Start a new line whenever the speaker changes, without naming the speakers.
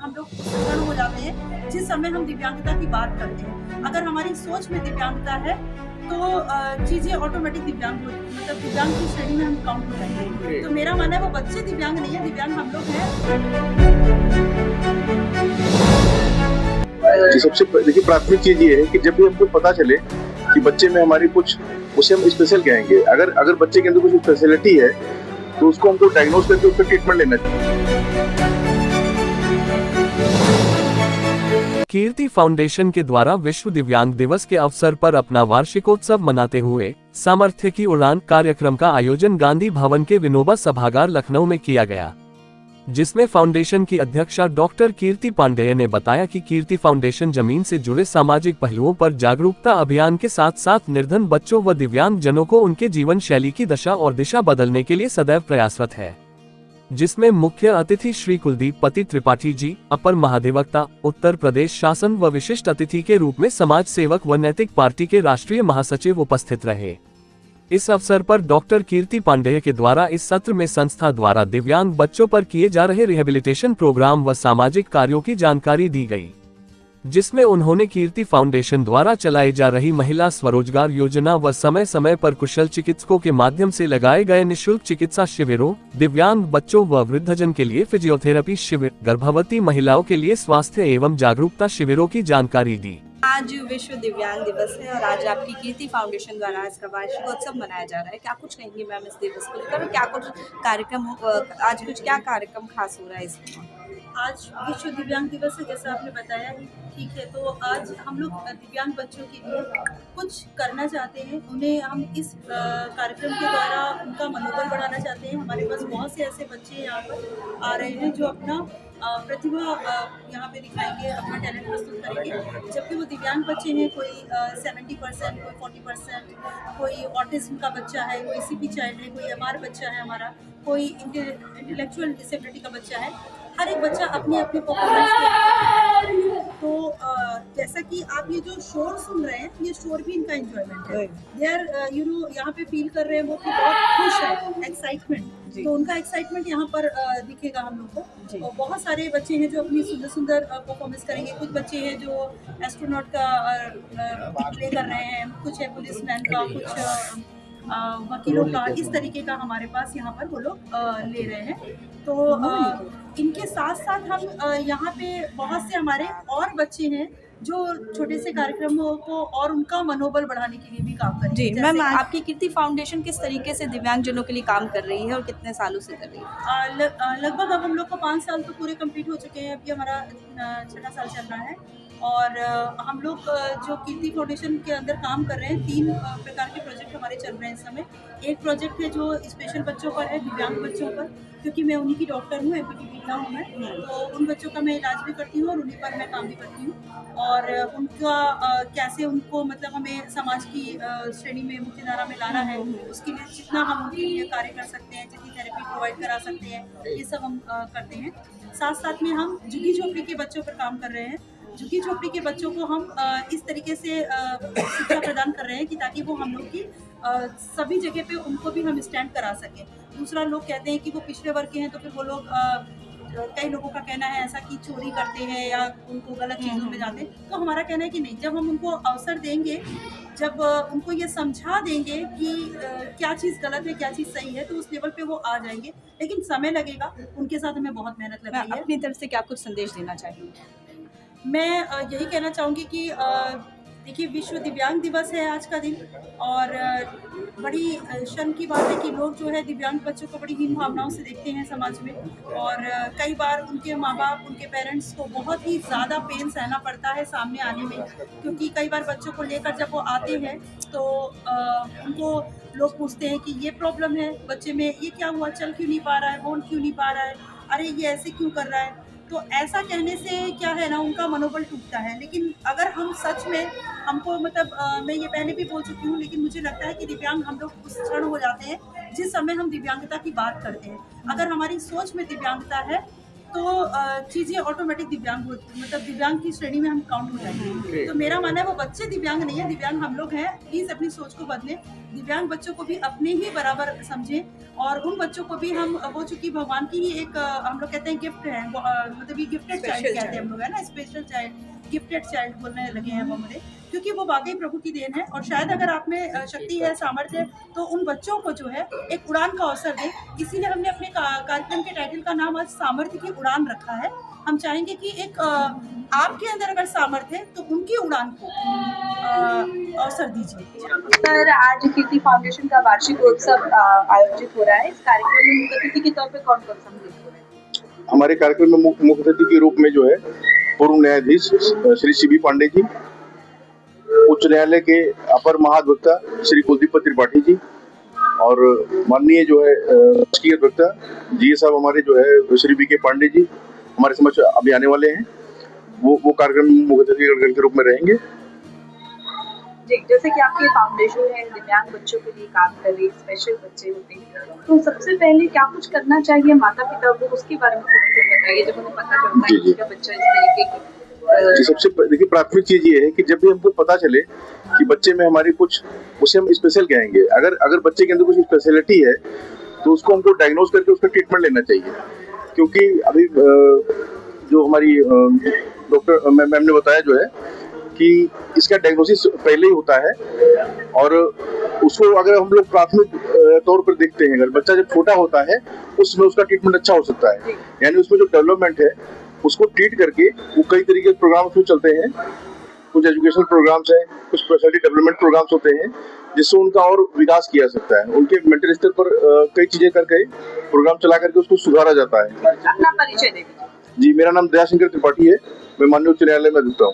हम लोग क्षण हो जाते हैं जिस समय हम दिव्यांगता की बात करते हैं। अगर हमारी सोच में दिव्यांगता है तो चीजें ऑटोमेटिक दिव्यांग मतलब दिव्यांग की श्रेणी में हम काउंट हो जाएंगे। तो मेरा मानना है वो बच्चे दिव्यांग नहीं है, दिव्यांग हम लोग हैं।
सबसे देखिए प्राथमिक चीज ये है कि जब भी हमको पता चले कि बच्चे में हमारी कुछ, उसे हम स्पेशल कहेंगे, अगर बच्चे के अंदर कुछ स्पेशलिटी है तो उसको हमको डायग्नोज करके उसका ट्रीटमेंट लेना चाहिए।
कीर्ति फाउंडेशन के द्वारा विश्व दिव्यांग दिवस के अवसर पर अपना वार्षिकोत्सव मनाते हुए सामर्थ्य की उड़ान कार्यक्रम का आयोजन गांधी भवन के विनोबा सभागार लखनऊ में किया गया, जिसमें फाउंडेशन की अध्यक्षा डॉक्टर कीर्ति पांडेय ने बताया कि कीर्ति फाउंडेशन जमीन से जुड़े सामाजिक पहलुओं पर जागरूकता अभियान के साथ साथ निर्धन बच्चों व दिव्यांग जनों को उनके जीवन शैली की दशा और दिशा बदलने के लिए सदैव प्रयासरत है, जिसमें मुख्य अतिथि श्री कुलदीप पति त्रिपाठी जी, अपर महाधिवक्ता उत्तर प्रदेश शासन व विशिष्ट अतिथि के रूप में समाज सेवक व नैतिक पार्टी के राष्ट्रीय महासचिव उपस्थित रहे। इस अवसर पर डॉक्टर कीर्ति पांडेय के द्वारा इस सत्र में संस्था द्वारा दिव्यांग बच्चों पर किए जा रहे रिहेबिलिटेशन प्रोग्राम व सामाजिक कार्यों की जानकारी दी गई, जिसमें उन्होंने कीर्ति फाउंडेशन द्वारा चलाई जा रही महिला स्वरोजगार योजना व समय समय पर कुशल चिकित्सकों के माध्यम से लगाए गए निःशुल्क चिकित्सा शिविरों, दिव्यांग बच्चों व वृद्धजन के लिए फिजियोथेरेपी शिविर, गर्भवती महिलाओं के लिए स्वास्थ्य एवं जागरूकता शिविरों की जानकारी दी।
आज विश्व दिव्यांग दिवस है और आज आपकी कीर्ति फाउंडेशन द्वारा इसका वार्षिकोत्सव मनाया जा रहा है। क्या कुछ कहेंगी मैम इस दिवस को लेकर? क्या कुछ कार्यक्रम आज कुछ क्या कार्यक्रम खास हो रहा है इसमें?
आज विश्व दिव्यांग दिवस है, जैसा आपने बताया ही, ठीक है। तो आज हम लोग दिव्यांग बच्चों के लिए कुछ करना चाहते हैं, उन्हें हम इस कार्यक्रम के द्वारा उनका मनोबल बढ़ाना चाहते हैं। हमारे पास बहुत से ऐसे बच्चे यहाँ पर आ रहे हैं जो अपना प्रतिभा यहाँ पे दिखाएंगे, अपना टैलेंट प्रस्तुत करेंगे। जबकि वो दिव्यांग बच्चे हैं, कोई 70%, कोई 40%, कोई ऑटिज्म का बच्चा है, कोई सीपी चाइल्ड है, कोई एमआर बच्चा है हमारा, कोई इंटेलेक्चुअल डिसेबिलिटी का बच्चा है। हर एक बच्चा अपनी अपनी परफॉर्मेंस के तो जैसा कि आप ये जो शोर सुन रहे हैं, ये शोर भी इनका एंजॉयमेंट है। दे आर यहाँ पे फील कर रहे हैं वो कि बहुत खुश है, एक्साइटमेंट। तो उनका एक्साइटमेंट यहाँ पर दिखेगा हम लोग को। और बहुत सारे बच्चे हैं जो अपनी सुंदर सुंदर परफॉर्मेंस करेंगे। कुछ बच्चे हैं जो एस्ट्रोनॉट का प्ले कर रहे हैं, कुछ है पुलिसमैन का, कुछ वकीलों का। इस तरीके का हमारे पास यहाँ पर वो लोग ले रहे हैं। तो इनके साथ साथ हम यहाँ पे बहुत से हमारे और बच्चे हैं जो छोटे से कार्यक्रमों को और उनका मनोबल बढ़ाने के लिए भी काम करेंगे।
जी मैम, आपकी कीर्ति फाउंडेशन किस तरीके से दिव्यांग जनों के लिए काम कर रही है और कितने सालों से कर रही है?
लगभग अब हम लोग को 5 साल तो पूरे कंप्लीट हो चुके हैं। अभी हमारा 6वां साल चल रहा है। और हम लोग जो कीर्ति फाउंडेशन के अंदर काम कर रहे हैं, 3 प्रकार के प्रोजेक्ट हमारे चल रहे हैं इस समय। एक प्रोजेक्ट है जो स्पेशल बच्चों पर है, दिव्यांग बच्चों पर, क्योंकि मैं उन्हीं की डॉक्टर हूँ, एमपीटी पीता हूँ मैं, तो उन बच्चों का मैं इलाज भी करती हूँ और उन्हीं पर मैं काम भी करती हूँ। और उनका कैसे उनको मतलब हमें समाज की श्रेणी में, मुख्य धारा में लाना है, उसके लिए जितना हम उनके लिए कार्य कर सकते हैं, जितनी थेरेपी प्रोवाइड करा सकते हैं, ये सब हम करते हैं। साथ साथ में हम झुग्गी झोपड़ी के बच्चों पर काम कर रहे हैं। झुग्गी झोपड़ी के बच्चों को हम इस तरीके से शिक्षा प्रदान कर रहे हैं कि ताकि वो हम लोग की सभी जगह पे उनको भी हम स्टैंड करा सकें। दूसरा, लोग कहते हैं कि वो पिछड़े वर्ग के हैं, तो फिर वो लोग कई लोगों का कहना है ऐसा कि चोरी करते हैं या उनको गलत चीज़ों में जाते हैं। तो हमारा कहना है कि नहीं, जब हम उनको अवसर देंगे, जब उनको ये समझा देंगे कि क्या चीज़ गलत है, क्या चीज़ सही है, तो उस लेवल पे वो आ जाएंगे। लेकिन समय लगेगा, उनके साथ हमें बहुत मेहनत लगेगी।
मैं अपनी तरफ से क्या कुछ संदेश देना चाहूँगी?
मैं यही कहना चाहूँगी कि देखिए, विश्व दिव्यांग दिवस है आज का दिन, और बड़ी शर्म की बात है कि लोग जो है दिव्यांग बच्चों को बड़ी हीन भावनाओं से देखते हैं समाज में। और कई बार उनके माँ बाप, उनके पेरेंट्स को बहुत ही ज़्यादा पेन सहना पड़ता है सामने आने में, क्योंकि कई बार बच्चों को लेकर जब वो आते हैं तो उनको लोग पूछते हैं कि ये प्रॉब्लम है बच्चे में, ये क्या हुआ, चल क्यों नहीं पा रहा है, बोल क्यों नहीं पा रहा है, अरे ये ऐसे क्यों कर रहा है। तो ऐसा कहने से क्या है ना, उनका मनोबल टूटता है। लेकिन अगर हम सच में, हमको मतलब मैं ये पहले भी बोल चुकी हूँ, लेकिन मुझे लगता है कि दिव्यांग हम लोग उस क्षण हो जाते हैं जिस समय हम दिव्यांगता की बात करते हैं। अगर हमारी सोच में दिव्यांगता है तो चीज़ें ऑटोमेटिक मतलब दिव्यांग की श्रेणी में हम काउंट हो जाएंगे। तो मेरा मानना है वो बच्चे दिव्यांग नहीं है, दिव्यांग हम लोग हैं। प्लीज़ अपनी सोच को बदलें, दिव्यांग बच्चों को भी अपने ही बराबर समझें और उन बच्चों को भी हम वो चूंकि भगवान की ही एक हम लोग कहते हैं गिफ्ट है, मतलब ये गिफ्टेड चाइल्ड कहते हैं हम लोग, है ना, स्पेशल चाइल्ड, गिफ्टेड चाइल्ड बोलने लगे हैं वो हमारे, क्योंकि वो वाकई प्रभु की देन है। और शायद अगर आप में शक्ति है, सामर्थ्य है, तो उन बच्चों को जो है एक उड़ान का अवसर दें। इसीलिए हमने अपने कार्यक्रम के टाइटल का नाम आज सामर्थ्य की उड़ान रखा है। हम चाहेंगे कि एक आपके अंदर अगर सामर्थ्य है तो उनकी उड़ान को अवसर दीजिए।
सर, आज कीर्ति फाउंडेशन का वार्षिक उत्सव आयोजित हो रहा है। इस कार्यक्रम में मुख्य अतिथि के तौर पे कौन कौन सम्मिलित हो रहे हैं?
हमारे कार्यक्रम में मुख्य अतिथि के रूप में जो है पूर्व न्यायाधीश श्री सीबी पांडे जी, उच्च न्यायालय के अपर महाधिवक्ता श्री कुलदीप त्रिपाठी जी और माननीय जो है राजकीय अधिवक्ता जी साहब हमारे जो है श्री बी के पांडे जी हमारे समक्ष अभी आने वाले हैं। वो कार्यक्रम मुख्य अतिथि के रूप में रहेंगे।
जी, जैसे कि आपके फाउंडेशन है, दिव्यांग बच्चों के लिए काम कर रही है, स्पेशल बच्चे होते हैं, तो सबसे पहले क्या कुछ करना चाहिए माता पिता को, उसके बारे में थोड़ा कुछ बताइए जब उन्हें पता चलता है कि उनका बच्चा इस तरीके की।
सबसे देखिए प्राथमिक चीज ये है कि जब भी हमको पता चले कि बच्चे में हमारी कुछ, उसे हम स्पेशल कहेंगे, अगर बच्चे के अंदर कुछ स्पेशलिटी है तो उसको हमको डायग्नोज करके उसका ट्रीटमेंट लेना चाहिए। क्योंकि अभी जो हमारी डॉक्टर मैम ने बताया जो है कि इसका डायग्नोसिस पहले ही होता है और उसको अगर हम लोग प्राथमिक तौर पर देखते हैं, अगर बच्चा जब छोटा होता है उसमें उसका ट्रीटमेंट अच्छा हो सकता है। यानी उसमें जो डेवलपमेंट है उसको ट्रीट करके वो कई तरीके के प्रोग्राम उसमें चलते हैं। कुछ एजुकेशनल प्रोग्राम्स हैं, कुछ पर्सनैलिटी डेवलपमेंट प्रोग्राम्स होते हैं जिससे उनका और विकास किया सकता है। उनके मेंटल स्तर पर कई चीजें करके प्रोग्राम चला करके उसको सुधारा जाता है।
अपना परिचय दे दीजिए।
जी, मेरा नाम दयाशंकर त्रिपाठी है, मैं माननीय उच्च न्यायालय में अधिवक्ता हूँ।